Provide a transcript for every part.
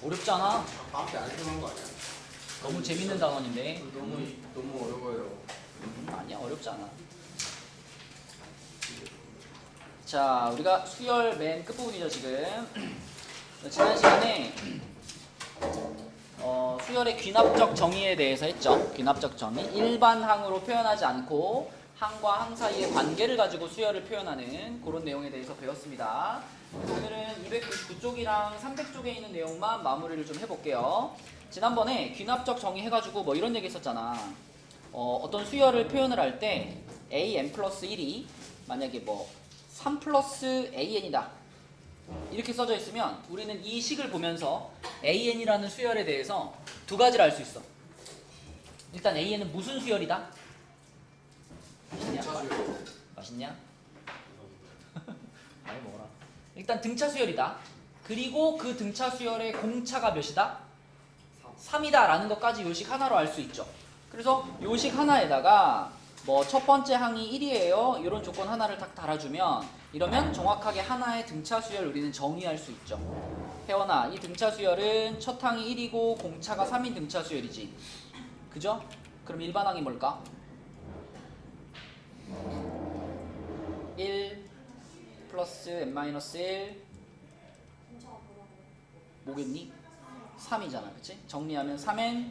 어렵지 않아? 앞에 안 들어간 거 아니야? 너무 재밌는 단원인데. 너무 어려워요. 아니야, 어렵지 않아. 자, 우리가 수열 맨 끝부분이죠, 지금. 지난 시간에 수열의 귀납적 정의에 대해서 했죠. 귀납적 정의. 일반 항으로 표현하지 않고 항과 항 사이의 관계를 가지고 수열을 표현하는 그런 내용에 대해서 배웠습니다. 그래서 오늘은 299쪽이랑 300쪽에 있는 내용만 마무리를 좀 해볼게요. 지난번에 귀납적 정의 해가지고 뭐 이런 얘기 했었잖아. 어떤 수열을 표현을 할 때 an 플러스 1이 만약에 뭐 3 플러스 an이다 이렇게 써져 있으면 우리는 이 식을 보면서 an이라는 수열에 대해서 두 가지를 알 수 있어. 일단 an은 무슨 수열이다? 맛있냐? 맛있냐? 많이 먹어라. 일단 등차 수열이다. 그리고 그 등차 수열의 공차가 몇이다? 3이다 라는 것까지 요식 하나로 알 수 있죠. 그래서 요식 하나에다가 뭐 첫 번째 항이 1이에요 이런 조건 하나를 딱 달아주면 이러면 정확하게 하나의 등차 수열 우리는 정의할 수 있죠. 혜원아, 이 등차 수열은 첫 항이 1이고 공차가 3인 등차 수열이지, 그죠? 그럼 일반 항이 뭘까? 1 플러스 n-1 뭐겠니? 3이잖아, 그치? 정리하면 3n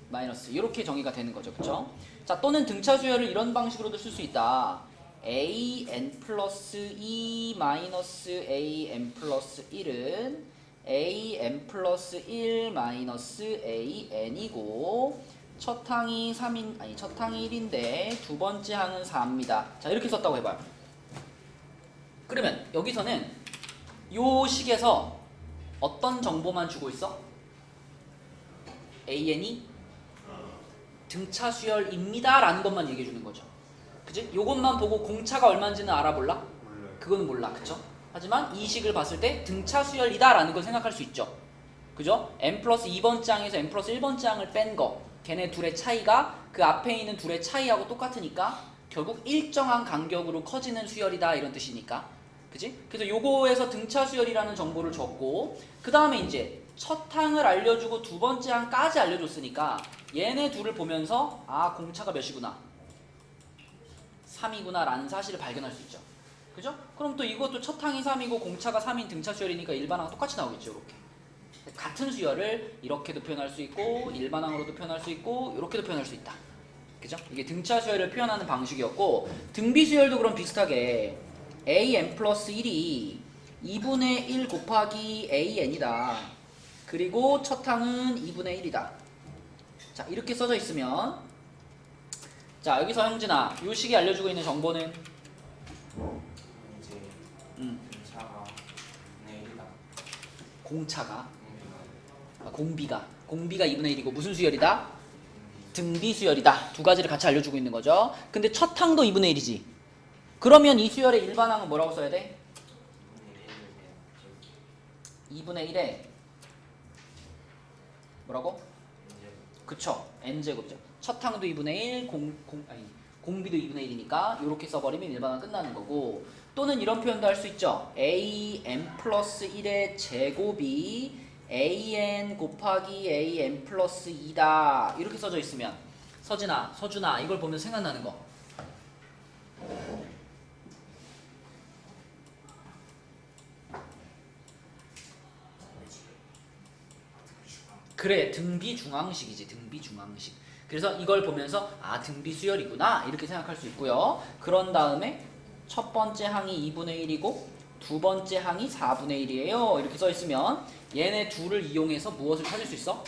마이너스 이렇게 정의가 되는 거죠, 그쵸? 자, 또는 등차 수열을 이런 방식으로도 쓸 수 있다. an 플러스 2 마이너스 an 플러스 1은 an 플러스 1 마이너스 an이고 첫 항이 3인 아니 첫 항이 1인데 두 번째 항은 4입니다. 자, 이렇게 썼다고 해봐요. 그러면 여기서는 요 식에서 어떤 정보만 주고 있어? an이 등차 수열입니다 라는 것만 얘기해 주는 거죠. 그치? 요것만 보고 공차가 얼마인지는 알아볼라? 몰라요. 그거는 몰라, 그쵸? 하지만 이 식을 봤을 때 등차 수열이다 라는 걸 생각할 수 있죠. 그죠? n 플러스 2번째 항에서 n 플러스 1번째 항을 뺀 거, 걔네 둘의 차이가 그 앞에 있는 둘의 차이하고 똑같으니까 결국 일정한 간격으로 커지는 수열이다 이런 뜻이니까, 그치? 그래서 요거에서 등차 수열이라는 정보를 줬고 그 다음에 이제 첫 항을 알려주고 두 번째 항까지 알려줬으니까 얘네 둘을 보면서 아, 공차가 몇이구나, 3이구나 라는 사실을 발견할 수 있죠. 그죠? 그럼 또 이것도 첫 항이 3이고 공차가 3인 등차 수열이니까 일반항 똑같이 나오겠죠. 이렇게 같은 수열을 이렇게도 표현할 수 있고 일반항으로도 표현할 수 있고 이렇게도 표현할 수 있다. 그죠? 이게 등차 수열을 표현하는 방식이었고, 등비 수열도 그럼 비슷하게 an 플러스 1이 2분의 1 곱하기 an이다. 그리고 첫 항은 2분의 1이다. 자, 이렇게 써져 있으면, 자, 여기서 형진아, 요 식이 알려주고 있는 정보는 이제 차가 내일이다. 공차가 공비가 2분의 1이고 무슨 수열이다? 등비 수열이다. 두 가지를 같이 알려주고 있는 거죠. 근데 첫 항도 2분의 1이지. 그러면 이 수열의 일반항은 뭐라고 써야 돼? 2분의 1에 뭐라고? 그쵸, n제곱이죠. 첫 항도 2분의 1, 공비도 2분의 1이니까 이렇게 써버리면 일반항 끝나는 거고, 또는 이런 표현도 할 수 있죠. an 플러스 1의 제곱이 an 곱하기 an 플러스 2다 이렇게 써져 있으면, 서진아, 서준아, 이걸 보면 생각나는 거 그래, 등비 중항식이지. 등비 중항식. 그래서 이걸 보면서 아, 등비 수열이구나 이렇게 생각할 수 있고요. 그런 다음에 첫 번째 항이 2분의 1이고 두 번째 항이 4분의 1이에요 이렇게 써 있으면 얘네 둘을 이용해서 무엇을 찾을 수 있어?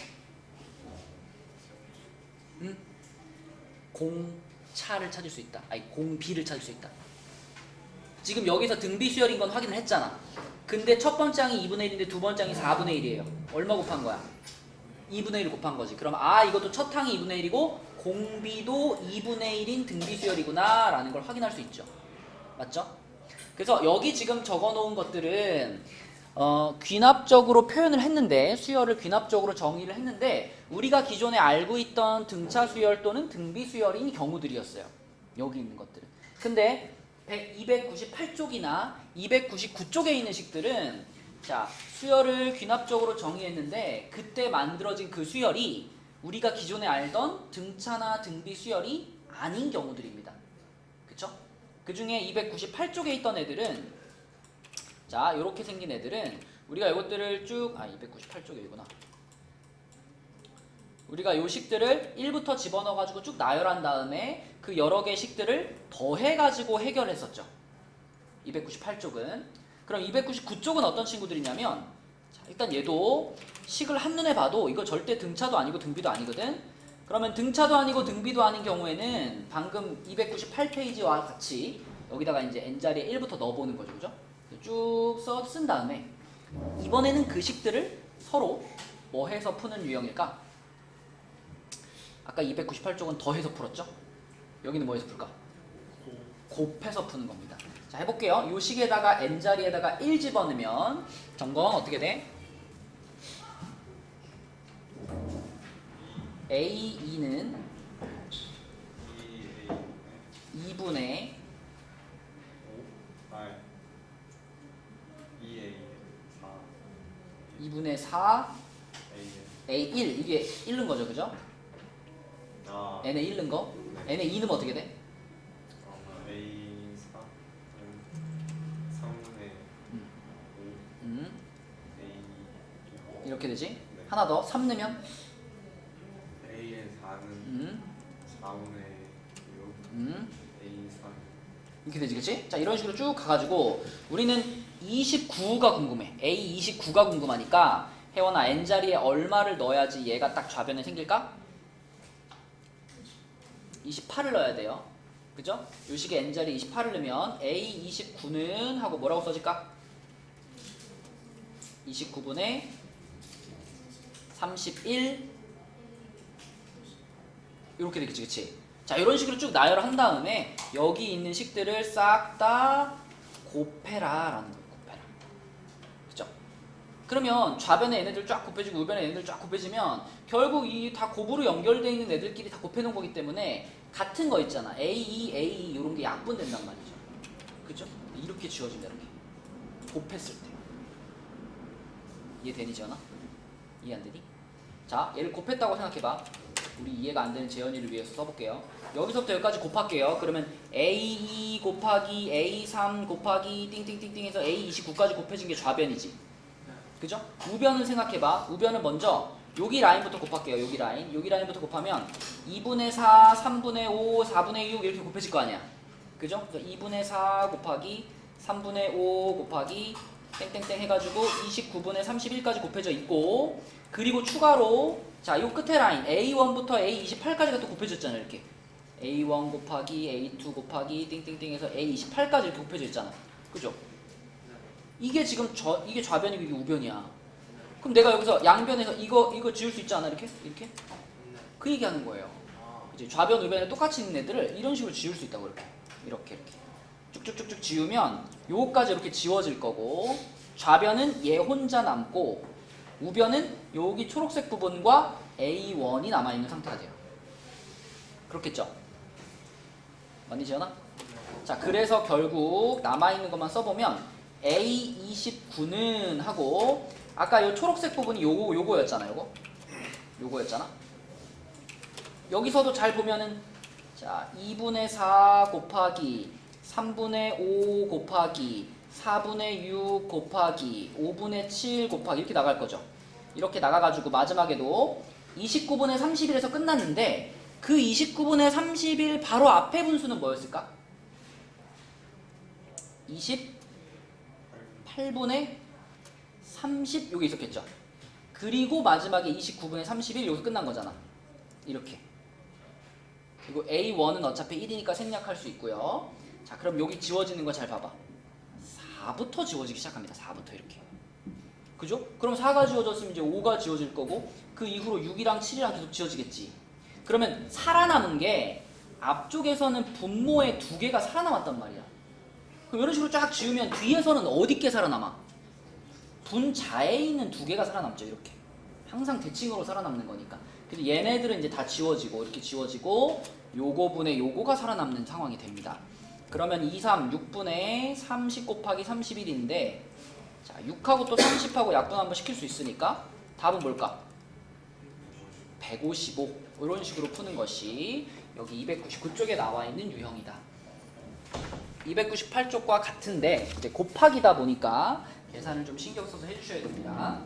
공차를 찾을 수 있다. 아니, 공비를 찾을 수 있다. 지금 여기서 등비 수열인 건 확인을 했잖아. 근데 첫 번째 항이 2분의 1인데 두 번째 항이 4분의 1이에요. 얼마 곱한 거야? 2분의 1 곱한 거지. 그럼 아, 이것도 첫 항이 2분의 1이고 공비도 2분의 1인 등비 수열이구나 라는 걸 확인할 수 있죠. 맞죠? 그래서 여기 지금 적어 놓은 것들은 귀납적으로 표현을 했는데, 수열을 귀납적으로 정의를 했는데 우리가 기존에 알고 있던 등차 수열 또는 등비 수열인 경우들이었어요. 여기 있는 것들은. 근데 298쪽이나 299쪽에 있는 식들은 자, 수열을 귀납적으로 정의했는데 그때 만들어진 그 수열이 우리가 기존에 알던 등차나 등비 수열이 아닌 경우들입니다. 그쵸? 그 중에 298쪽에 있던 애들은 자, 이렇게 생긴 애들은 우리가 이것들을 쭉 298쪽이구나. 우리가 요 식들을 1부터 집어넣어가지고 쭉 나열한 다음에 그 여러 개의 식들을 더해가지고 해결했었죠. 298쪽은. 그럼 299쪽은 어떤 친구들이냐면 자, 일단 얘도 식을 한눈에 봐도 이거 절대 등차도 아니고 등비도 아니거든. 그러면 등차도 아니고 등비도 아닌 경우에는 방금 298페이지와 같이 여기다가 이제 n자리에 1부터 넣어보는 거죠. 그죠? 쭉 쓴 다음에 이번에는 그 식들을 서로 뭐 해서 푸는 유형일까? 아까 298쪽은 더해서 풀었죠? 여기는 뭐 해서 풀까? 곱해서 푸는 겁니다. 자, 해볼게요. 요 식에다가 n자리에다가 1 집어넣으면 정건 어떻게 돼? A2는 2분의 2분의 4 A1 이게 1는 거죠, 그죠? n에 1는 거. n에 2 넣으면 어떻게 돼? A4 3분의 5 A 이렇게 되지? 네. 하나 더 3 넣으면 A의 4는 4분의 6 A3 이렇게 되지, 그치? 자, 이런 식으로 쭉 가가지고 우리는 29가 궁금해. A29가 궁금하니까 혜원아 n자리에 얼마를 넣어야지 얘가 딱 좌변에 생길까? 28을 넣어야 돼요. 그죠? 요 식에 n자리에 28을 넣으면 A29는 하고 뭐라고 써질까? 29분의 31 이렇게 되겠지, 그치? 자, 이런 식으로 쭉 나열을 한 다음에 여기 있는 식들을 싹 다 곱해라 라는 거예요. 곱해라. 그죠? 그러면 좌변에 얘네들 쫙 곱해지고 우변에 얘네들 쫙 곱해지면 결국 이 다 곱으로 연결되어 있는 애들끼리 다 곱해놓은 거기 때문에 같은 거 있잖아. A2, A2 이런 게 약분된단 말이죠. 그죠? 이렇게 지워진다, 이렇게. 곱했을 때. 이해되니, 지연아? 이해 안 되니? 자, 얘를 곱했다고 생각해봐. 우리 이해가 안 되는 재현이를 위해서 써볼게요. 여기서부터 여기까지 곱할게요. 그러면 A2 곱하기 A3 곱하기 띵띵띵띵 해서 A29까지 곱해진 게 좌변이지. 그죠? 우변을 생각해봐. 우변은 먼저 여기 라인부터 곱할게요. 여기 라인. 여기 라인부터 곱하면 2분의 4, 3분의 5, 4분의 6 이렇게 곱해질 거 아니야. 그죠? 그래서 2분의 4 곱하기 3분의 5 곱하기 땡땡땡 해가지고 29분의 31까지 곱해져 있고, 그리고 추가로 자, 요 끝에 라인 A1부터 A28까지가 또 곱해졌잖아요. 이렇게 A1 곱하기 A2 곱하기 띵띵띵 해서 A28까지 이렇게 곱해져 있잖아. 그죠? 이게 지금 이게 좌변이고 이게 우변이야. 그럼 내가 여기서 양변에서 이거 지울 수 있지 않아? 이렇게? 그 얘기하는 거예요. 이제 좌변 우변에 똑같이 있는 애들을 이런 식으로 지울 수 있다고. 이렇게 쭉쭉쭉쭉 지우면 요거까지 이렇게 지워질 거고, 좌변은 얘 혼자 남고 우변은 여기 초록색 부분과 A1이 남아있는 상태가 돼요. 그렇겠죠? 맞니, 지연아? 자, 그래서 결국 남아있는 것만 써보면 A29는 하고, 아까 요 초록색 부분이 요거였잖아. 요거였잖아. 여기서도 잘 보면은 자, 2분의 4 곱하기 3분의 5 곱하기 4분의 6 곱하기 5분의 7 곱하기 이렇게 나갈 거죠. 이렇게 나가가지고 마지막에도 29분의 31에서 끝났는데, 그 29분의 31 바로 앞에 분수는 뭐였을까? 28분의 30 여기 있었겠죠. 그리고 마지막에 29분의 31 여기서 끝난 거잖아. 이렇게. 그리고 A1은 어차피 1이니까 생략할 수 있고요. 자, 그럼 여기 지워지는 거 잘 봐봐. 4부터 지워지기 시작합니다. 4부터 이렇게. 그죠? 그럼 4가 지워졌으면 이제 5가 지워질 거고, 그 이후로 6이랑 7이랑 계속 지워지겠지. 그러면 살아남은 게 앞쪽에서는 분모에 2개가 살아남았단 말이야. 그럼 이런 식으로 쫙 지우면 뒤에서는 어디 게 살아남아? 분자에 있는 2개가 살아남죠. 이렇게. 항상 대칭으로 살아남는 거니까. 그래서 얘네들은 이제 다 지워지고 이렇게 지워지고 요거분의 요거가 살아남는 상황이 됩니다. 그러면 2, 3, 6분의 30 곱하기 31인데, 자, 자, 6하고 또 30하고 약분 한번 시킬 수 있으니까 답은 뭘까? 155 이런 식으로 푸는 것이 여기 299쪽에 나와 있는 유형이다. 298쪽과 같은데 이제 곱하기다 보니까 계산을 좀 신경 써서 해주셔야 됩니다.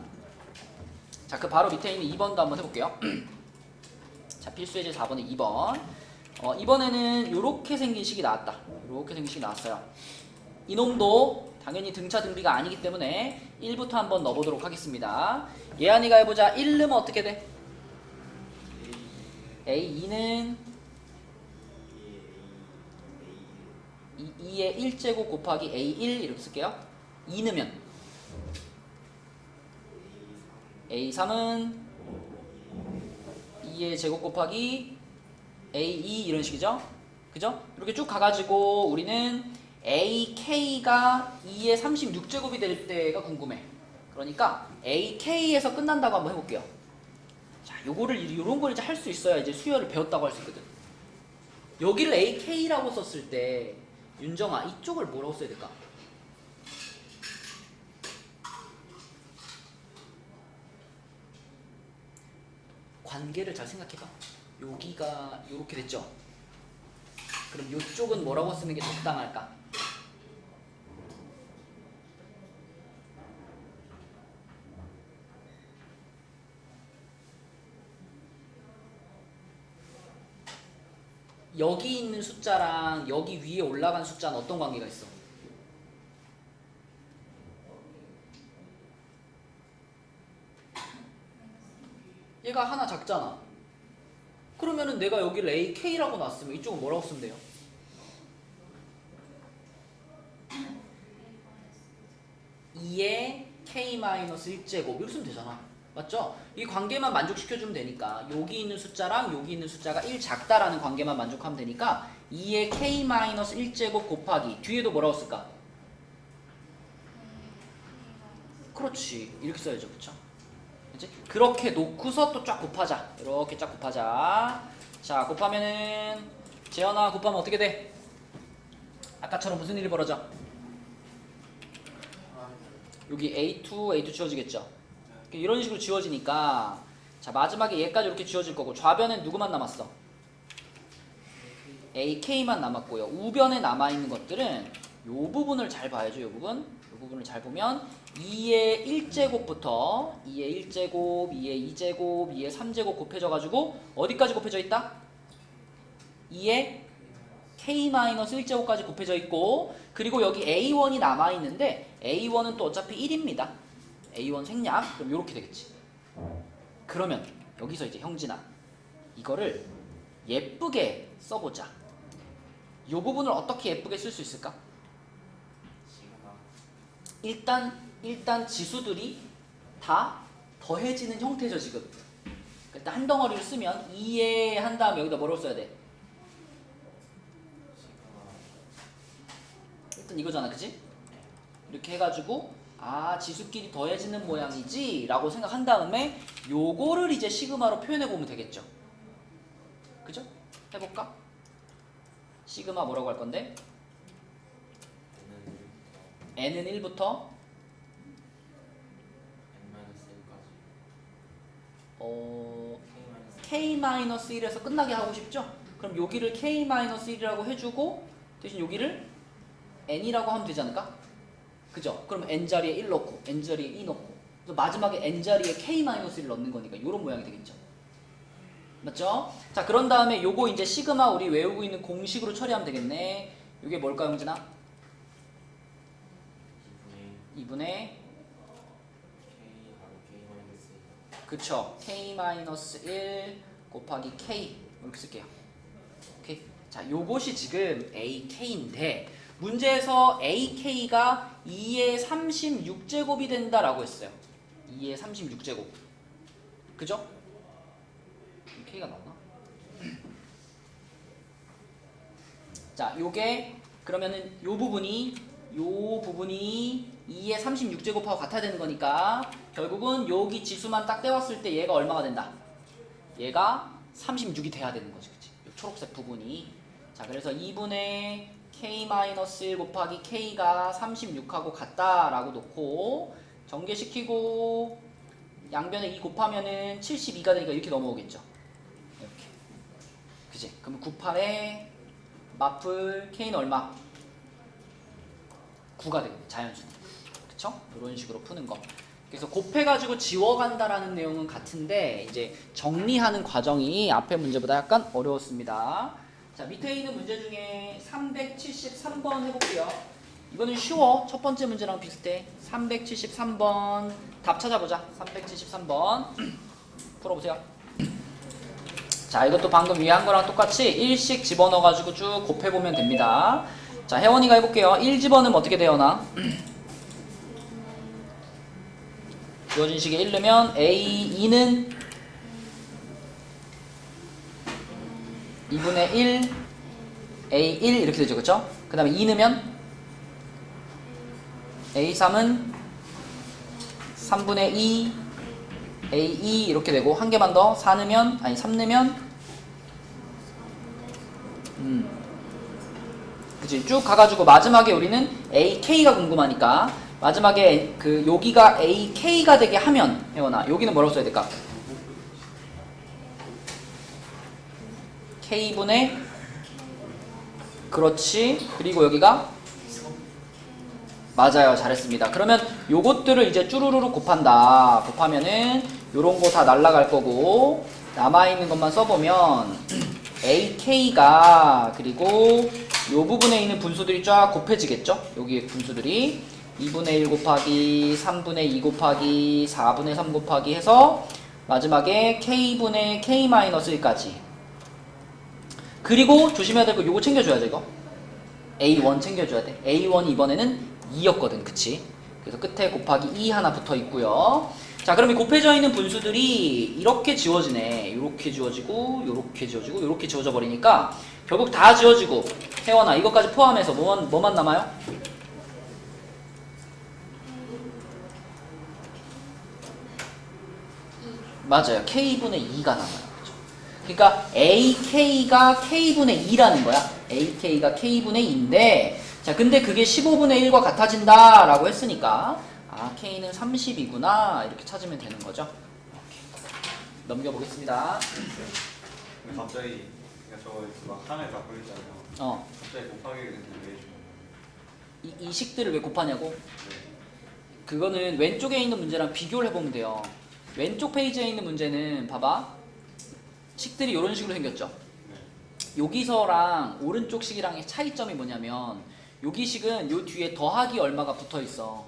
자, 그 바로 밑에 있는 2번도 한번 해볼게요. 자, 필수예제 4번의 2번. 이번에는 이렇게 생긴 식이 나왔다. 이렇게 생긴 식이 나왔어요. 이놈도 당연히 등차 등비가 아니기 때문에 1부터 한번 넣어보도록 하겠습니다. 예안이가 해보자. 1 넣으면 어떻게 돼? A2는 2의 1제곱 곱하기 A1 이렇게 쓸게요. 2 넣으면 A3은 2의 제곱 곱하기 A2 이런 식이죠. 그죠? 이렇게 쭉 가가지고 우리는 AK가 2의 36제곱이 될 때가 궁금해. 그러니까 AK에서 끝난다고 한번 해볼게요. 자, 요런 걸 이제 할 수 있어야 이제 수열을 배웠다고 할 수 있거든. 여기를 AK라고 썼을 때 윤정아 이쪽을 뭐라고 써야 될까? 관계를 잘 생각해봐. 여기가 요렇게 됐죠? 그럼 요쪽은 뭐라고 쓰는 게 적당할까? 여기 있는 숫자랑 여기 위에 올라간 숫자는 어떤 관계가 있어? 얘가 하나 작잖아. 그러면은 내가 여기를 AK라고 놨으면 이쪽은 뭐라고 쓰면 돼요? (2의 K-1제곱) 이렇게 쓰면 되잖아. 맞죠? 이 관계만 만족시켜주면 되니까 여기 있는 숫자랑 여기 있는 숫자가 1 작다라는 관계만 만족하면 되니까 2의 K-1제곱 곱하기 뒤에도 뭐라고 쓸까? 그렇지. 이렇게 써야죠. 그쵸? 그치? 그렇게 놓고서 또 쫙 곱하자. 이렇게 쫙 곱하자. 자, 곱하면은 재현아 곱하면 어떻게 돼? 아까처럼 무슨 일이 벌어져? 여기 A2 지워지겠죠? 이런 식으로 지워지니까 자, 마지막에 얘까지 이렇게 지워질 거고 좌변엔 누구만 남았어? AK만 남았고요. 우변에 남아있는 것들은 요 부분을 잘 봐야죠. 요 부분을 잘 보면 2의 1제곱부터 2의 1제곱, 2의 2제곱, 2의 3제곱 곱해져가지고 어디까지 곱해져 있다? 2의 K-1제곱까지 곱해져 있고 그리고 여기 A1이 남아있는데 A1은 또 어차피 1입니다. A1 생략. 그럼 이렇게 되겠지. 그러면 여기서 이제 형진아 이거를 예쁘게 써보자. 이 부분을 어떻게 예쁘게 쓸 수 있을까? 일단 지수들이 다 더해지는 형태죠 지금. 일단 한 덩어리를 쓰면 2에 한 다음에 여기다 뭐라고 써야 돼? 일단 이거잖아, 그치? 이렇게 해가지고 아 지수끼리 더해지는 모양이지 라고 생각한 다음에 요거를 이제 시그마로 표현해보면 되겠죠. 그죠? 해볼까? 시그마 뭐라고 할 건데? n은 1부터 K-1에서 끝나게 하고 싶죠? 그럼 여기를 K-1이라고 해주고 대신 여기를 n이라고 하면 되지 않을까? 그죠? 그럼 n자리에 1 넣고 n자리에 2 넣고 또 마지막에 n자리에 K-1을 넣는 거니까 이런 모양이 되겠죠. 맞죠? 자, 그런 다음에 요거 이제 시그마 우리 외우고 있는 공식으로 처리하면 되겠네. 이게 뭘까요, 용진아? 2분의 그쵸. K-1 곱하기 K 이렇게 쓸게요. 오케이. 자, 요것이 지금 AK인데 문제에서 AK가 2의 36제곱이 된다라고 했어요. 2의 36제곱. 그죠? K가 나오나? 자, 요게 그러면은 요 부분이 2의 36제곱하고 같아야 되는 거니까 결국은 여기 지수만 딱 떼왔을 때 얘가 얼마가 된다? 얘가 36이 돼야 되는 거지. 그치? 요 초록색 부분이. 자, 그래서 2분의 K-1 곱하기 K가 36하고 같다라고 놓고 전개시키고 양변에 2 곱하면은 72가 되니까 이렇게 넘어오겠죠. 이렇게. 그지? 그럼 98에 마플 K는 얼마? 9가 되겠네. 자연수는. 그쵸? 이런 식으로 푸는 거. 그래서 곱해가지고 지워간다라는 내용은 같은데 이제 정리하는 과정이 앞에 문제보다 약간 어려웠습니다. 자, 밑에 있는 문제 중에 373번 해볼게요. 이거는 쉬워. 첫 번째 문제랑 비슷해. 373번 답 찾아보자. 373번 풀어보세요. 자, 이것도 방금 위에 한 거랑 똑같이 1씩 집어넣어가지고 쭉 곱해보면 됩니다. 자, 혜원이가 해볼게요. 1 집어넣으면 어떻게 되어나? 주어진 식에 1 넣으면 A2는 2분의 1 A1 이렇게 되죠. 그쵸? 그 다음에 2 넣으면 A3은 3분의 2 A2 이렇게 되고 한 개만 더 4 넣으면 아니 3 넣으면 그치? 쭉 가가지고 마지막에 우리는 AK가 궁금하니까 마지막에 그 여기가 AK가 되게 하면 혜원아 여기는 뭐라고 써야 될까? K분의 그렇지. 그리고 여기가 맞아요. 잘했습니다. 그러면 요것들을 이제 쭈루루루 곱한다. 곱하면은 요런 거 다 날라갈 거고 남아있는 것만 써보면 AK가 그리고 요 부분에 있는 분수들이 쫙 곱해지겠죠? 여기 분수들이 2분의 1 곱하기 3분의 2 곱하기 4분의 3 곱하기 해서 마지막에 K분의 K-1까지 그리고 조심해야 될 거 요거 챙겨줘야죠. 이거 A1 챙겨줘야 돼. A1이 이번에는 2였거든. 그치? 그래서 끝에 곱하기 2 하나 붙어 있고요. 자, 그럼 이 곱해져 있는 분수들이 이렇게 지워지네. 이렇게 지워지고 이렇게 지워지고 이렇게 지워져 버리니까 결국 다 지워지고 혜원아 이것까지 포함해서 뭐만 남아요? 맞아요. K분의 2가 남아요. 그렇죠? 그러니까 AK가 K분의 2라는 거야. AK가 K분의 2인데 자, 근데 그게 15분의 1과 같아진다 라고 했으니까 아, K는 30이구나 이렇게 찾으면 되는 거죠. 이렇게. 넘겨보겠습니다. 근데 갑자기 그러니까 저거 막 하나에 다 보이잖아요. 갑자기 곱하기가 됐는데 왜? 이 식들을 왜 곱하냐고? 네. 그거는 왼쪽에 있는 문제랑 비교를 해보면 돼요. 왼쪽 페이지에 있는 문제는 봐봐. 식들이 이런 식으로 생겼죠. 여기서랑 오른쪽 식이랑의 차이점이 뭐냐면 여기 식은 요 뒤에 더하기 얼마가 붙어있어.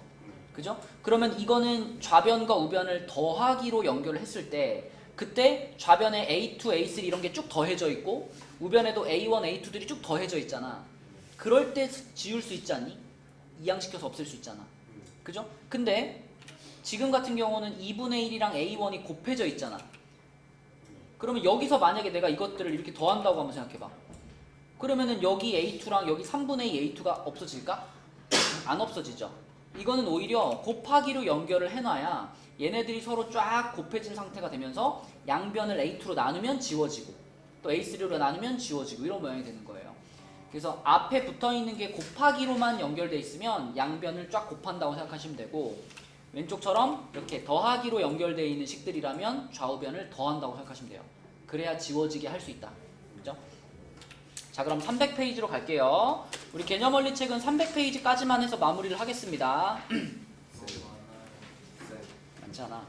그죠? 그러면 이거는 좌변과 우변을 더하기로 연결을 했을 때 그때 좌변에 A2, A3 이런 게 쭉 더해져 있고 우변에도 A1, A2들이 쭉 더해져 있잖아. 그럴 때 지울 수 있지 않니? 이항시켜서 없앨 수 있잖아. 그죠? 근데 지금 같은 경우는 2분의 1이랑 A1이 곱해져 있잖아. 그러면 여기서 만약에 내가 이것들을 이렇게 더한다고 한번 생각해봐. 그러면은 여기 A2랑 여기 3분의 2 A2가 없어질까? 안 없어지죠. 이거는 오히려 곱하기로 연결을 해놔야 얘네들이 서로 쫙 곱해진 상태가 되면서 양변을 A2로 나누면 지워지고 또 A3로 나누면 지워지고 이런 모양이 되는 거예요. 그래서 앞에 붙어있는 게 곱하기로만 연결돼 있으면 양변을 쫙 곱한다고 생각하시면 되고 왼쪽처럼 이렇게 더하기로 연결되어 있는 식들이라면 좌우변을 더한다고 생각하시면 돼요. 그래야 지워지게 할 수 있다. 그죠? 자, 그럼 300페이지로 갈게요. 우리 개념원리 책은 300페이지까지만 해서 마무리를 하겠습니다. 많지 않아.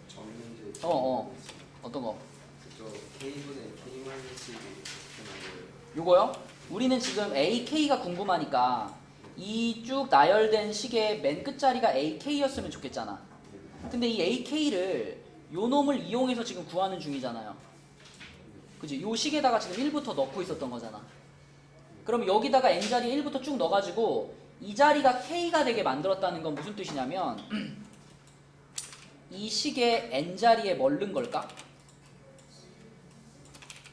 정 문제. 어떤 거? 저 K분의 K-1이 요거요? 우리는 지금 AK가 궁금하니까 이 쭉 나열된 식의 맨 끝자리가 AK였으면 좋겠잖아. 근데 이 AK를 요 놈을 이용해서 지금 구하는 중이잖아요. 그지? 요 식에다가 지금 1부터 넣고 있었던 거잖아. 그럼 여기다가 N자리에 1부터 쭉 넣어가지고 이 자리가 K가 되게 만들었다는 건 무슨 뜻이냐면 이 식의 N자리에 뭘 넣은 걸까?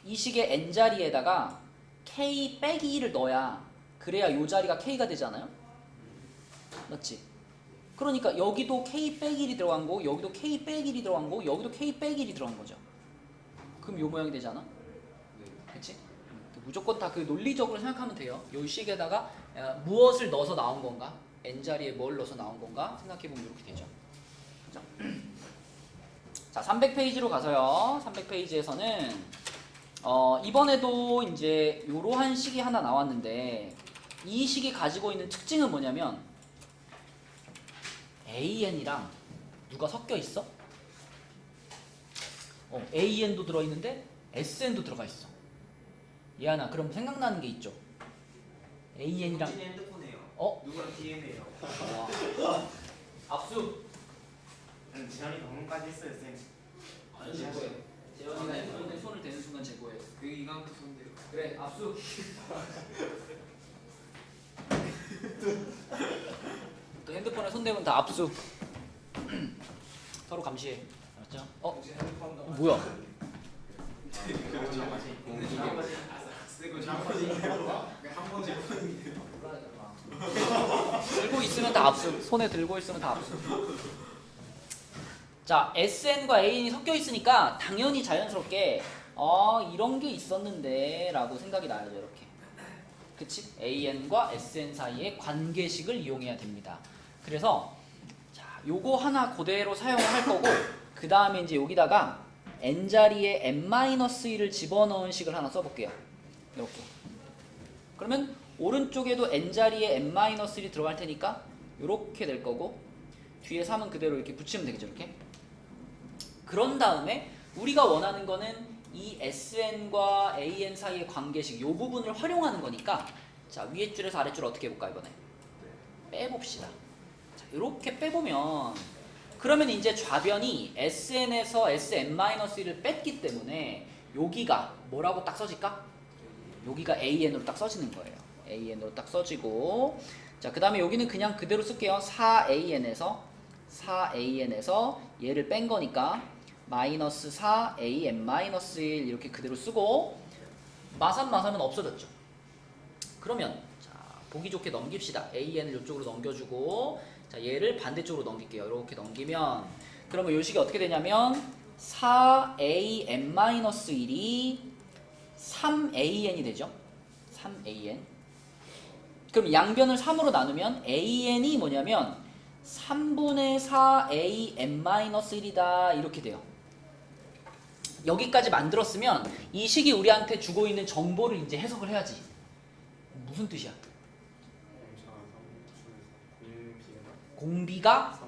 이 식의 N자리에다가 K 빼기 1을 넣어야 그래야 요 자리가 K가 되잖아요? 맞지? 그러니까 여기도 K 빼기 1이 들어간 거고 여기도 K 빼기 1이 들어간 거고 여기도 K 빼기 1이 들어간 거죠. 그럼 요 모양이 되잖아? 그치? 무조건 다 그 논리적으로 생각하면 돼요. 요 식에다가 무엇을 넣어서 나온 건가? n 자리에 뭘 넣어서 나온 건가 생각해보면 이렇게 되죠. 그죠? 자, 300페이지로 가서요. 300페이지에서는 이번에도 이제 이러한 식이 하나 나왔는데 이 식이 가지고 있는 특징은 뭐냐면 AN이랑 누가 섞여 있어? AN도 들어있는데 SN도 들어가 있어. 예안아, 그럼 생각나는 게 있죠? AN이랑 정진이 핸드폰이에요. 누구랑 DM이에요. 압수. 지난이 방금까지 했어요, 쌤. 아니, 제거해. 재현이가 핸드폰에 손을 대는 순간 제거해. 그 이강도 손대요. 그래, 압수. 또 핸드폰에 손 대면 다 압수. 서로 감시해. 알았죠? 뭐야? 쓰고 한번 들고 있으면 다 압수. 손에 들고 있으면 다 압수. 자, SN과 AN이 섞여 있으니까 당연히 자연스럽게 이런 게 있었는데 라고 생각이 나야죠. 이렇게. 그치? AN과 SN 사이의 관계식을 이용해야 됩니다. 그래서 자, 요거 하나 그대로 사용을 할 거고 그 다음에 이제 여기다가 n자리에 n-1을 집어넣은 식을 하나 써볼게요. 이렇게. 그러면 오른쪽에도 n자리에 n-1이 들어갈 테니까 이렇게 될 거고 뒤에 3은 그대로 이렇게 붙이면 되겠죠. 이렇게. 그런 다음에 우리가 원하는 거는 이 SN과 AN 사이의 관계식 이 부분을 활용하는 거니까 자, 위에 줄에서 아래 줄 어떻게 해볼까 이번에 빼봅시다. 자, 이렇게 빼보면 그러면 이제 좌변이 SN에서 SN-1을 뺐기 때문에 여기가 뭐라고 딱 써질까? 여기가 AN으로 딱 써지는 거예요. AN으로 딱 써지고 자, 그 다음에 여기는 그냥 그대로 쓸게요. 4AN에서 얘를 뺀 거니까 마이너스 4AN-1 이렇게 그대로 쓰고 마삼은 없어졌죠. 그러면 자, 보기 좋게 넘깁시다. AN을 이쪽으로 넘겨주고 자, 얘를 반대쪽으로 넘길게요. 이렇게 넘기면 그러면 요 식이 어떻게 되냐면 4AN-1이 3AN이 되죠. 3AN. 그럼 양변을 3으로 나누면 AN이 뭐냐면 3분의 4AN-1이다 이렇게 돼요. 여기까지 만들었으면 이 식이 우리한테 주고 있는 정보를 이제 해석을 해야지. 무슨 뜻이야? 공비가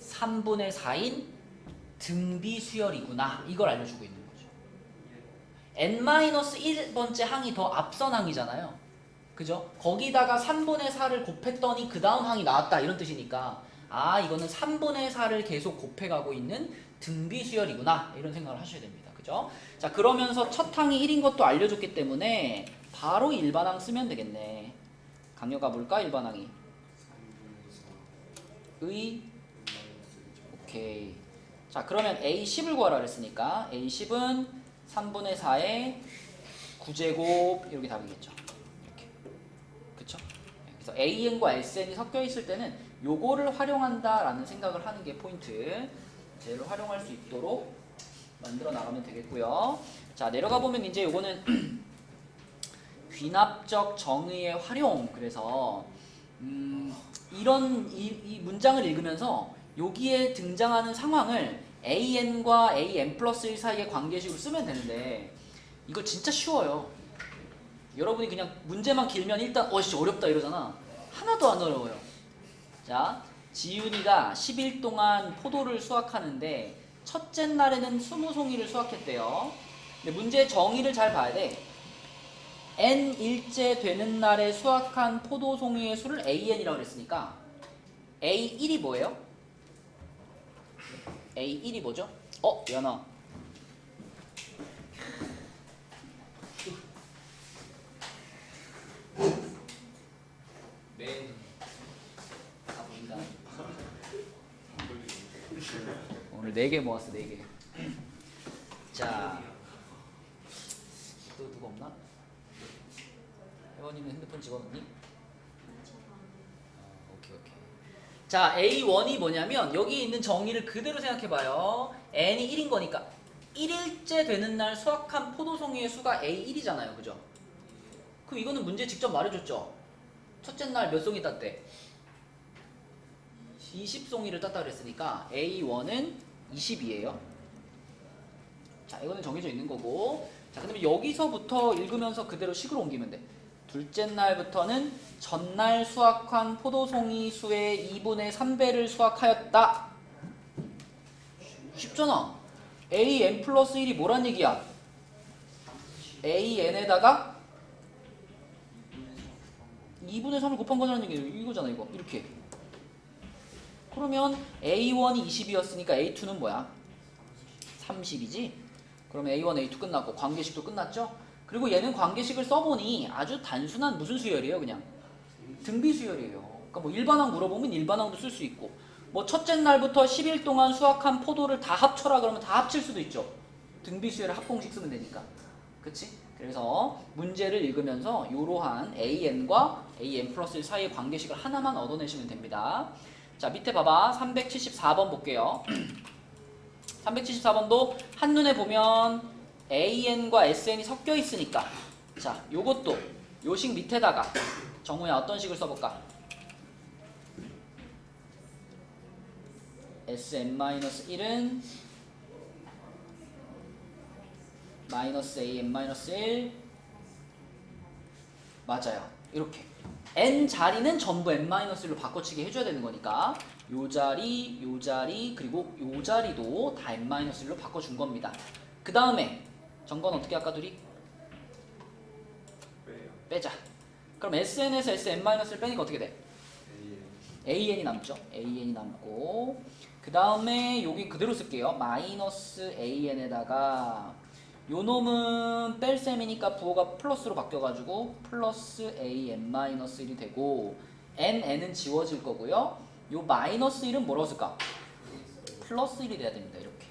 3분의 4인 등비 수열이구나. 이걸 알려주고 있는 거죠. n-1번째 항이 더 앞선 항이잖아요. 그죠? 거기다가 3분의 4를 곱했더니 그 다음 항이 나왔다 이런 뜻이니까 이거는 3분의 4를 계속 곱해가고 있는 등비 수열이구나 이런 생각을 하셔야 됩니다. 그죠? 자, 그러면서 첫 항이 1인 것도 알려줬기 때문에 바로 일반항 쓰면 되겠네. 강요가 뭘까? 일반항이 오케이. 자, 그러면 A10을 구하라 그랬으니까 A10은 3분의 4의 9제곱 이렇게 답이겠죠. 이렇게. 그쵸? 그래서 AN과 SN이 섞여 있을 때는 요거를 활용한다라는 생각을 하는 게 포인트. 쟤를 활용할 수 있도록 만들어 나가면 되겠고요. 자, 내려가 보면 이제 요거는 귀납적 정의의 활용. 그래서 이런 이 문장을 읽으면서 여기에 등장하는 상황을 AN과 AN 플러스 1 사이의 관계식으로 쓰면 되는데 이거 진짜 쉬워요. 여러분이 그냥 문제만 길면 일단 진짜 어렵다 이러잖아. 하나도 안 어려워요. 자, 지윤이가 10일 동안 포도를 수확하는데 첫째 날에는 20송이를 수확했대요. 근데 문제의 정의를 잘 봐야 돼. n일째 되는 날에 수확한 포도송이의 수를 AN이라고 그랬으니까 A1이 뭐예요? A1이 뭐죠? 연아. 맨 보인다. 오늘 4개 모았어, 4개. 자, 또 누가 없나? 회원님은 핸드폰 집어넣니? 오케이. 자, A1이 뭐냐면 여기 있는 정의를 그대로 생각해봐요. N이 1인 거니까 1일째 되는 날 수확한 포도송이의 수가 A1이잖아요. 그죠? 그럼 이거는 문제 직접 말해줬죠? 첫째 날 몇 송이 땄대? 20송이를 땄다 그랬으니까 A1은 20이에요. 자, 이거는 정해져 있는 거고. 자, 그러면 여기서부터 읽으면서 그대로 식으로 옮기면 돼. 둘째 날부터는 전날 수확한 포도송이 수의 2분의 3배를 수확하였다. 쉽잖아. AN 플러스 1이 뭐란 얘기야? AN에다가 2분의 3을 곱한 거라는 얘기예요. 이거잖아, 이거. 이렇게. 그러면 A1이 20이었으니까 A2는 뭐야? 30이지? 그러면 A1, A2 끝났고 관계식도 끝났죠? 그리고 얘는 관계식을 써보니 아주 단순한 무슨 수열이에요? 그냥 등비 수열이에요. 그러니까 뭐 일반항 물어보면 일반항도 쓸 수 있고, 뭐 첫째 날부터 10일 동안 수확한 포도를 다 합쳐라 그러면 다 합칠 수도 있죠. 등비 수열의 합공식 쓰면 되니까. 그치? 그래서 문제를 읽으면서 이러한 AN과 AN 플러스 1 사이의 관계식을 하나만 얻어내시면 됩니다. 자, 밑에 봐봐. 374번 볼게요. 374번도 한눈에 보면 AN과 SN이 섞여 있으니까, 자, 요것도 요식 밑에다가 정우야 어떤 식을 써볼까? SN-1은 마이너스 AN-1 맞아요. 이렇게 N 자리는 전부 N-1로 바꿔치기 해줘야 되는 거니까 요 자리, 요 자리, 그리고 요 자리도 다 N-1로 바꿔준 겁니다. 그 다음에 정건 어떻게 할까 둘이? 빼자. 그럼 SN에서 SN-를 빼니까 어떻게 돼? AN이 남죠. AN이 남고, 그 다음에 여기 그대로 쓸게요. 마이너스 AN에다가 요 놈은 뺄 셈이니까 부호가 플러스로 바뀌어가지고 플러스 AN-1이 되고, NN은 지워질 거고요. 요 마이너스 1은 뭐라고 쓸까? 플러스 1이 돼야 됩니다. 이렇게.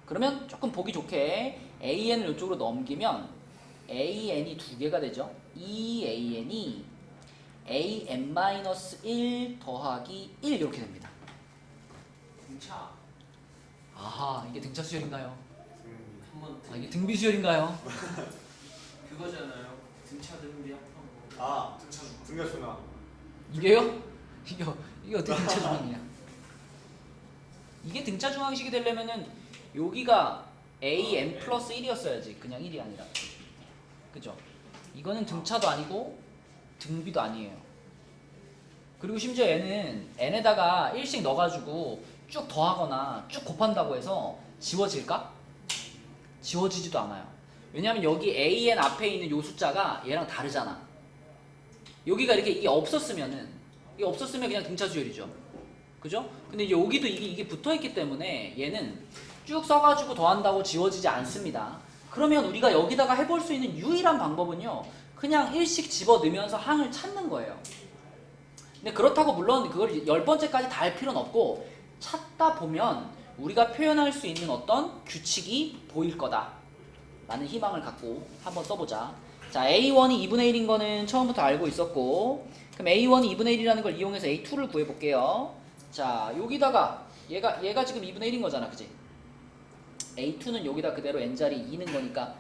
그러면 조금 보기 좋게 AN을 이쪽으로 넘기면 AN이 두 개가 되죠. 이 AN이 AN-1 더하기 1 이렇게 됩니다. 등차 아하, 이게 등차 수열인가요? 한번 아, 이게 등비 수열인가요? 그거잖아요. 등차 등비 합한 거. 아, 등차 등교수나. 이게요? 이게 어떻게 등차 중앙이야? 이게 등차 중앙식이 되려면은 여기가 AN 플러스 1이었어야지. 그냥 1이 아니라. 그죠? 이거는 등차도 아니고 등비도 아니에요. 그리고 심지어 얘는 n에다가 1씩 넣어가지고 쭉 더하거나 쭉 곱한다고 해서 지워질까? 지워지지도 않아요. 왜냐하면 여기 AN 앞에 있는 요 숫자가 얘랑 다르잖아. 여기가 이렇게 이게 없었으면 그냥 등차 수열이죠. 그죠? 근데 이제 여기도 이게 붙어있기 때문에 얘는 쭉 써가지고 더한다고 지워지지 않습니다. 그러면 우리가 여기다가 해볼 수 있는 유일한 방법은요, 그냥 1씩 집어넣으면서 항을 찾는 거예요. 근데 그렇다고 물론 그걸 10번째까지 다 할 필요는 없고, 찾다 보면 우리가 표현할 수 있는 어떤 규칙이 보일 거다 라는 희망을 갖고 한번 써보자. 자, A1이 2분의 1인 거는 처음부터 알고 있었고, 그럼 A1이 2분의 1이라는 걸 이용해서 A2를 구해볼게요. 자, 여기다가 얘가 지금 2분의 1인 거잖아, 그치? A2는 여기다 그대로 n자리 2는 거니까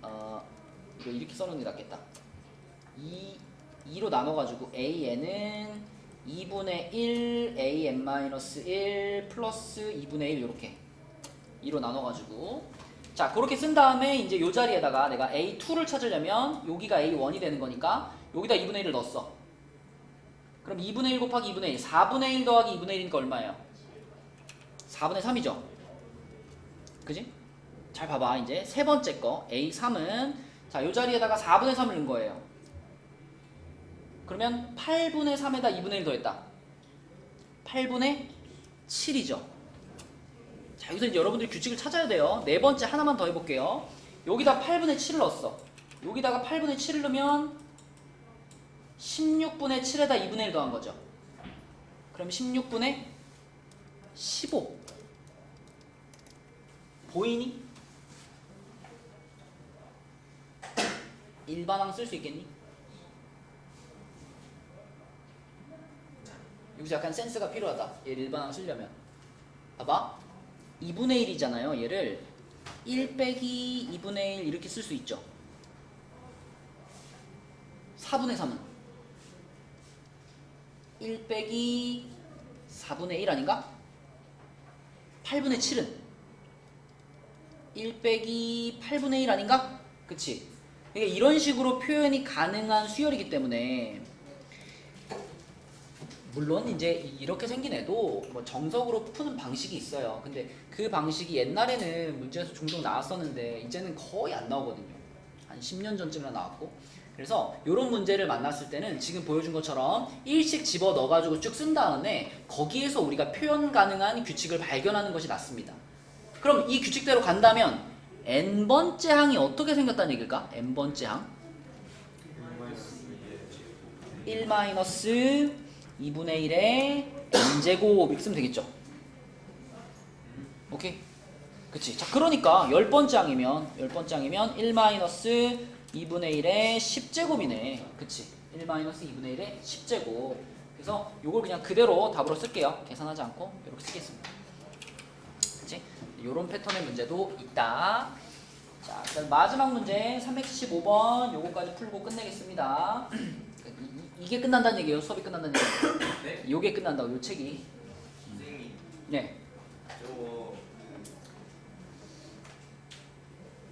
이거 이렇게 써놓는 게 낫겠다. 2로 나눠가지고 AN은 2분의 1 AN-1 플러스 2분의 1 이렇게 2로 나눠가지고, 자, 그렇게 쓴 다음에 이제 요 자리에다가 내가 A2를 찾으려면 여기가 A1이 되는 거니까 여기다 2분의 1을 넣었어. 그럼 2분의 1 곱하기 2분의 1, 4분의 1 더하기 2분의 1이니까 얼마예요? 4분의 3이죠. 그지? 잘 봐봐. 이제 세 번째 거 A3은 자, 요 자리에다가 4분의 3을 넣은 거예요. 그러면 8분의 3에다 2분의 1 더했다. 8분의 7이죠. 자, 여기서 이제 여러분들이 규칙을 찾아야 돼요. 네 번째 하나만 더 해볼게요. 여기다 8분의 7을 넣었어. 여기다가 8분의 7을 넣으면 16분의 7에다 2분의 1 더한 거죠. 그럼 16분의 15. 보이니? 일반항 쓸 수 있겠니? 여기서 약간 센스가 필요하다. 얘를 일반항 쓰려면. 봐봐. 2분의 1이잖아요. 얘를 1 빼기 2분의 1 이렇게 쓸 수 있죠. 4분의 3은 1 빼기 4분의 1 아닌가? 8분의 7은 1 빼기 8분의 1 아닌가? 그치? 그러니까 이런 식으로 표현이 가능한 수열이기 때문에 물론 이제 이렇게 생긴 애도 뭐 정석으로 푸는 방식이 있어요. 근데 그 방식이 옛날에는 문제에서 종종 나왔었는데 이제는 거의 안 나오거든요. 한 10년 전쯤이나 나왔고. 그래서 이런 문제를 만났을 때는 지금 보여준 것처럼 일씩 집어 넣어가지고 쭉 쓴 다음에 거기에서 우리가 표현 가능한 규칙을 발견하는 것이 낫습니다. 그럼 이 규칙대로 간다면 n번째 항이 어떻게 생겼다는 얘기일까? n번째 항 1 마이너스 2분의 1의 n제곱 이렇게 쓰면 되겠죠? 오케이? 그치? 자, 그러니까 10번째 항이면 1 마이너스 2분의 1의 10제곱이네. 그치? 1 마이너스 2분의 1의 10제곱. 그래서 요걸 그냥 그대로 답으로 쓸게요. 계산하지 않고 이렇게 쓰겠습니다. 그치? 요런 패턴의 문제도 있다. 자, 그다음 마지막 문제 375번 요거까지 풀고 끝내겠습니다. 이게 끝난다는 얘기예요. 수업이 끝난다는 얘기예요. 네? 요게 끝난다고 요 책이. 선생님 네. 저거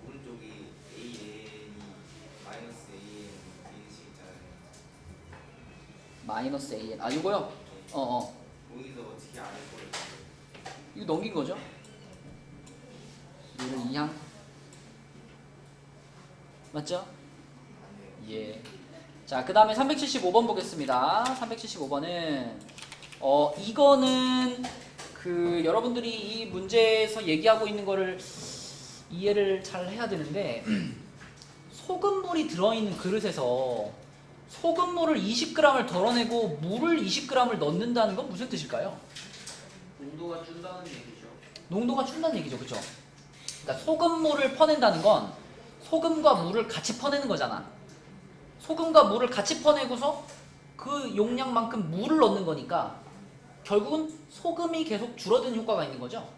오른쪽이 AN이 마이너스 AN 인식 있잖아요. 마이너스 AN. 아, 요거요? 거기서 어떻게 안 할 거예요? 이거 넘긴 거죠? 얘를 2항. 맞죠? 예. 자, 그 다음에 375번 보겠습니다. 375번은 이거는 여러분들이 이 문제에서 얘기하고 있는 거를 이해를 잘 해야 되는데 소금물이 들어있는 그릇에서 소금물을 20g을 덜어내고 물을 20g을 넣는다는 건 무슨 뜻일까요? 농도가 준다는 얘기죠. 농도가 준다는 얘기죠. 그쵸? 그러니까 소금물을 퍼낸다는 건 소금과 물을 같이 퍼내는 거잖아. 소금과 물을 같이 퍼내고서 그 용량만큼 물을 넣는 거니까 결국은 소금이 계속 줄어드는 효과가 있는 거죠.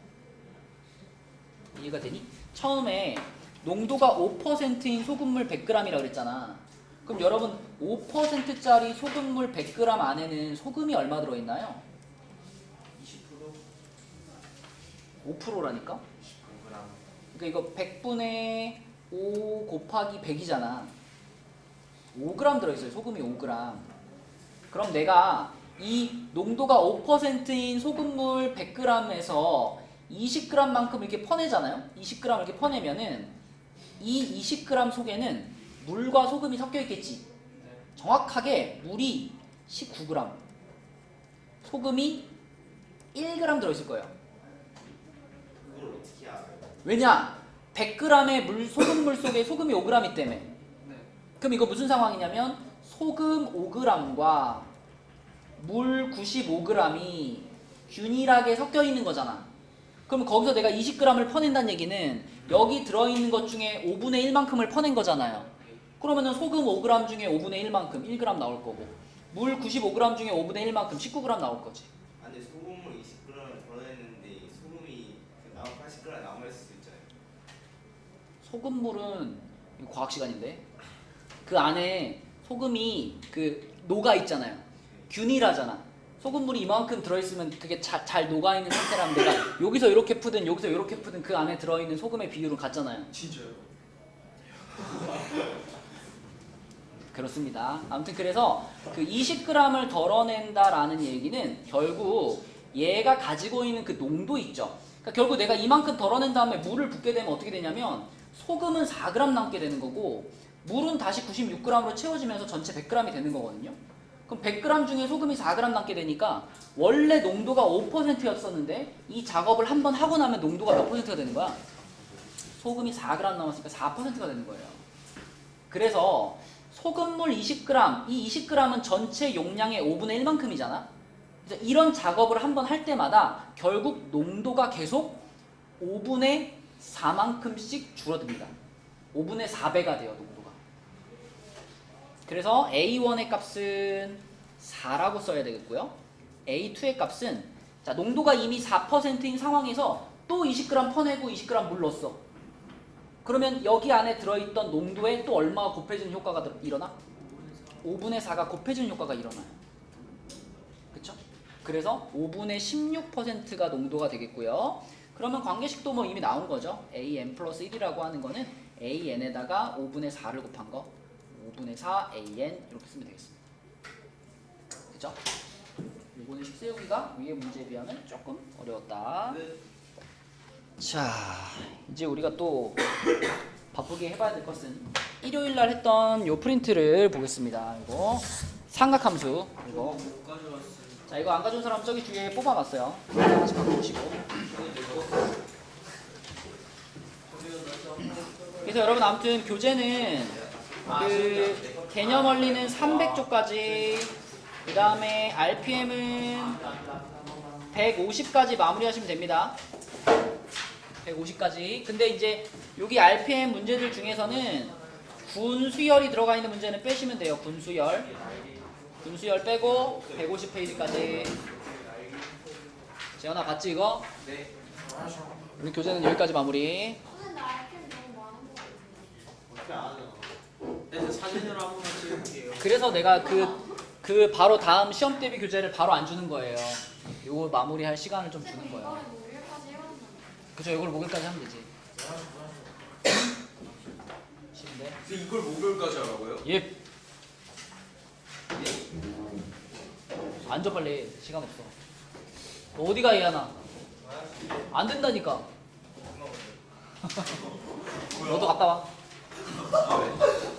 이해가 되니? 처음에 농도가 5%인 소금물 100g이라고 그랬잖아. 그럼 여러분 5%짜리 소금물 100g 안에는 소금이 얼마 들어있나요? 20%? 5%라니까? 19g. 그러니까 이거 100분의 5 곱하기 100이잖아. 5g 들어있어요. 소금이 5g. 그럼 내가 이 농도가 5%인 소금물 100g에서 20g만큼 이렇게 퍼내잖아요. 20g 이렇게 퍼내면은 이 20g 속에는 물과 소금이 섞여 있겠지. 네. 정확하게 물이 19g, 소금이 1g 들어있을 거예요. 그걸 어떻게 알아요? 왜냐? 100g의 소금물 속에 소금이 5g이기 때문에. 네. 그럼 이거 무슨 상황이냐면 소금 5g과 물 95g이 균일하게 섞여 있는 거잖아. 그럼 거기서 내가 20g을 퍼낸다는 얘기는 여기 들어있는 것 중에 5분의 1만큼을 퍼낸 거잖아요. 그러면은 소금 5g 중에 5분의 1만큼 1g 나올 거고 물 95g 중에 5분의 1만큼 19g 나올 거지. 아니 소금을 20g을 덜어냈는데 소금이 그 남은 80g 남아있을 수 있잖아요. 소금물은 이거 과학 시간인데 그 안에 소금이 녹아 있잖아요. 균일하잖아. 소금물이 이만큼 들어있으면 그게 잘 녹아있는 상태라면 내가 여기서 이렇게 푸든 여기서 이렇게 푸든 그 안에 들어있는 소금의 비율은 같잖아요. 진짜요? 그렇습니다. 아무튼 그래서 그 20g을 덜어낸다라는 얘기는 결국 얘가 가지고 있는 그 농도 있죠. 그러니까 결국 내가 이만큼 덜어낸 다음에 물을 붓게 되면 어떻게 되냐면 소금은 4g 남게 되는 거고 물은 다시 96g으로 채워지면서 전체 100g이 되는 거거든요. 그럼 100g 중에 소금이 4g 남게 되니까 원래 농도가 5%였었는데 이 작업을 한번 하고 나면 농도가 몇 %가 되는 거야? 소금이 4g 남았으니까 4%가 되는 거예요. 그래서 소금물 20g, 이 20g은 전체 용량의 5분의 1만큼이잖아. 그래서 이런 작업을 한번 할 때마다 결국 농도가 계속 5분의 4만큼씩 줄어듭니다. 5분의 4배가 돼요, 농도가. 그래서 A1의 값은 4라고 써야 되겠고요. A2의 값은 자, 농도가 이미 4%인 상황에서 또 20g 퍼내고 20g 물 넣었어. 그러면 여기 안에 들어있던 농도에 또 얼마가 곱해지는 효과가 일어나? 5분의 4가 곱해지는 효과가 일어나요. 그래서 5분의 16%가 농도가 되겠고요. 그러면 관계식도 뭐 이미 나온 거죠. AN 플러스 1이라고 하는 거는 AN에다가 5분의 4를 곱한 거 5분의 4 AN 이렇게 쓰면 되겠습니다. 그죠? 이거는 식세우기가 위의 문제에 비하면 조금 어려웠다. 자, 이제 우리가 또 바쁘게 해봐야 될 것은 일요일 날 했던 요 프린트를 보겠습니다. 이거 삼각함수 이거. 못 가져왔어요. 자, 이거 안 가져온 사람 저기 뒤에 뽑아놨어요. 하나씩 갖고 오시고. 그래서 여러분 아무튼 교재는 그 개념 원리는 300조까지, 그 다음에 RPM은 150까지 마무리하시면 됩니다. 150까지. 근데 이제 여기 RPM 문제들 중에서는 군수열이 들어가 있는 문제는 빼시면 돼요. 군수열. 군수열 빼고 150페이지까지. 재현아 봤지 이거? 네. 우리 교재는 여기까지 마무리. 근데 나 알펜 너무 많은 거 같아. 어떻게 안 하잖아. 그래서 사진으로 한 번만 찍을게요. 그래서 내가 그 바로 다음 시험 대비 교재를 바로 안 주는 거예요. 요거 마무리할 시간을 좀 주는 거예요. 이거는 목요일까지 해왔는데. 그죠? 이걸 목요일까지 하면 되지. 쉽네. 근데 이걸 목요일까지 하라고요? 예. 앉아 빨리. 시간 없어. 너 어디가 이하나? 안 된다니까. 너도 갔다 와. 아, 왜?